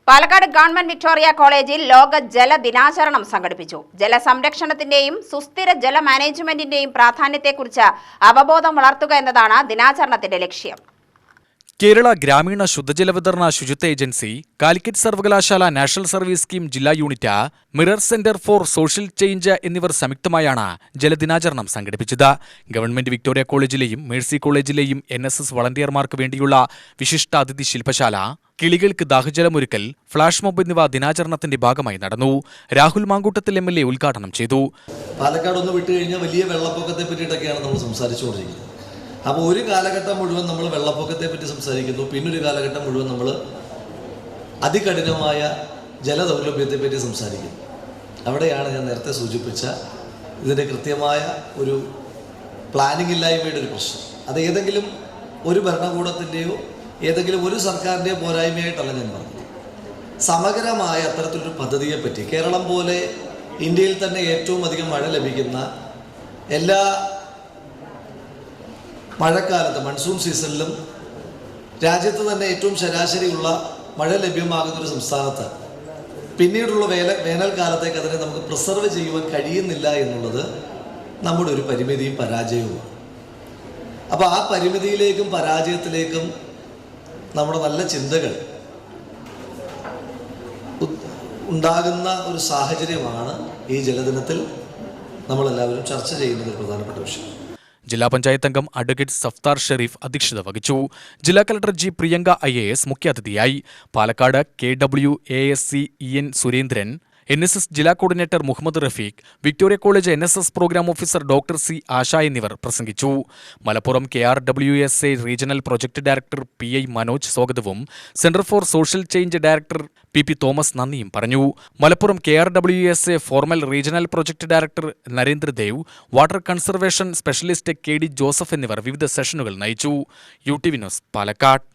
Palakkad government Victoria കോളേജിൽ ലോക ജല ദിനാചരണം സംഘടിപ്പിച്ചു. ജലസംരക്ഷണത്തിന്റെയും സുസ്ഥിര ജല മാനേജ്മെന്റിന്റെയും പ്രാധാന്യത്തെക്കുറിച്ച് അവബോധം വളർത്തുക എന്നതാണ് ദിനാചരണത്തിന്റെ ലക്ഷ്യം. കേരള ഗ്രാമീണ ശുദ്ധജല വിതരണ ശുചിത്വ ഏജൻസി, കാലിക്കറ്റ് സർവകലാശാല നാഷണൽ സർവീസ് സ്കീം ജില്ലാ unit, mirror centre for social change എന്നിവർ സംയുക്തമായാണ് ജലദിനാചരണം സംഘടിപ്പിച്ചത്. ഗവൺമെന്റ് വിക്ടോറിയ കോളേജിലെയും മേഴ്സി കോളേജിലെയും NSS വളണ്ടിയർമാർക്ക് വേണ്ടിയുള്ള വിശിഷ്ടാതിഥി ശില്പശാല, കിളികൾക്ക് ദാഹജലമൊരുക്കൽ, ഫ്ളാഷ് മോബ് എന്നിവ ദിനാചരണത്തിന്റെ ഭാഗമായി നടന്നു. രാഹുൽ മാങ്കൂട്ടത്തിൽ MLA ഉദ്ഘാടനം ചെയ്തു. പാലക്കാട് ഒന്ന് വിട്ടുകഴിഞ്ഞാൽ വലിയ വെള്ളപ്പൊക്കത്തെ പറ്റിയിട്ടൊക്കെയാണ് നമ്മൾ സംസാരിച്ചുകൊണ്ടിരിക്കുന്നത്. അപ്പോൾ ഒരു കാലഘട്ടം മുഴുവൻ നമ്മൾ വെള്ളപ്പൊക്കത്തെ പറ്റി സംസാരിക്കുന്നു, പിന്നൊരു കാലഘട്ടം മുഴുവൻ നമ്മൾ അതികഠിനമായ ജലദൗർലഭ്യത്തെ പറ്റി സംസാരിക്കുന്നു. അവിടെയാണ് ഞാൻ നേരത്തെ സൂചിപ്പിച്ച ഇതിൻ്റെ കൃത്യമായ ഒരു പ്ലാനിംഗ് ഇല്ലായ്മയുടെ ഒരു പ്രശ്നം. അത് ഏതെങ്കിലും ഒരു ഭരണകൂടത്തിൻ്റെയോ ഏതെങ്കിലും ഒരു സർക്കാരിൻ്റെയോ പോരായ്മയായിട്ടല്ല ഞാൻ പറഞ്ഞത്. സമഗ്രമായ അത്തരത്തിലൊരു പദ്ധതിയെപ്പറ്റി കേരളം പോലെ ഇന്ത്യയിൽ തന്നെ ഏറ്റവും അധികം മഴ ലഭിക്കുന്ന എല്ലാ മഴക്കാലത്ത് മൺസൂൺ സീസണിലും രാജ്യത്ത് തന്നെ ഏറ്റവും ശരാശരിയുള്ള മഴ ലഭ്യമാകുന്നൊരു സംസ്ഥാനത്ത് പിന്നീടുള്ള വേനൽക്കാലത്തേക്ക് അതിനെ നമുക്ക് പ്രിസർവ് ചെയ്യുവാൻ കഴിയുന്നില്ല എന്നുള്ളത് നമ്മുടെ ഒരു പരിമിതിയും പരാജയവുമാണ്. അപ്പോൾ ആ പരിമിതിയിലേക്കും പരാജയത്തിലേക്കും നമ്മുടെ നല്ല ചിന്തകൾ ഉണ്ടാകുന്ന ഒരു സാഹചര്യമാണ് ഈ ജലദിനത്തിൽ നമ്മളെല്ലാവരും ചർച്ച ചെയ്യുന്നത് ഒരു പ്രധാനപ്പെട്ട വിഷയം. ജില്ലാ പഞ്ചായത്ത് അംഗം അഡ്വക്കേറ്റ് സഫ്താർ ഷെരീഫ് അധ്യക്ഷത വഹിച്ചു. ജില്ലാ കളക്ടർ G. പ്രിയങ്ക IAS മുഖ്യാതിഥിയായി. Palakkad KWASC EN Surendran, NSS ജില്ലാ coordinator Muhammad Rafeeq, Victoria college NSS program officer doctor C. Asha എന്നിവർ പ്രസംഗിച്ചു. Malappuram KRWSA regional project director PI Manoj സ്വാഗതവും centre for social change director PP Thomas നന്ദിയും പറഞ്ഞു. Malappuram KRWSA formal regional project director Narendradev, water conservation specialist KD Joseph എന്നിവർ വിവിധ സെഷനുകൾ നയിച്ചു. UTV news, Palakkad.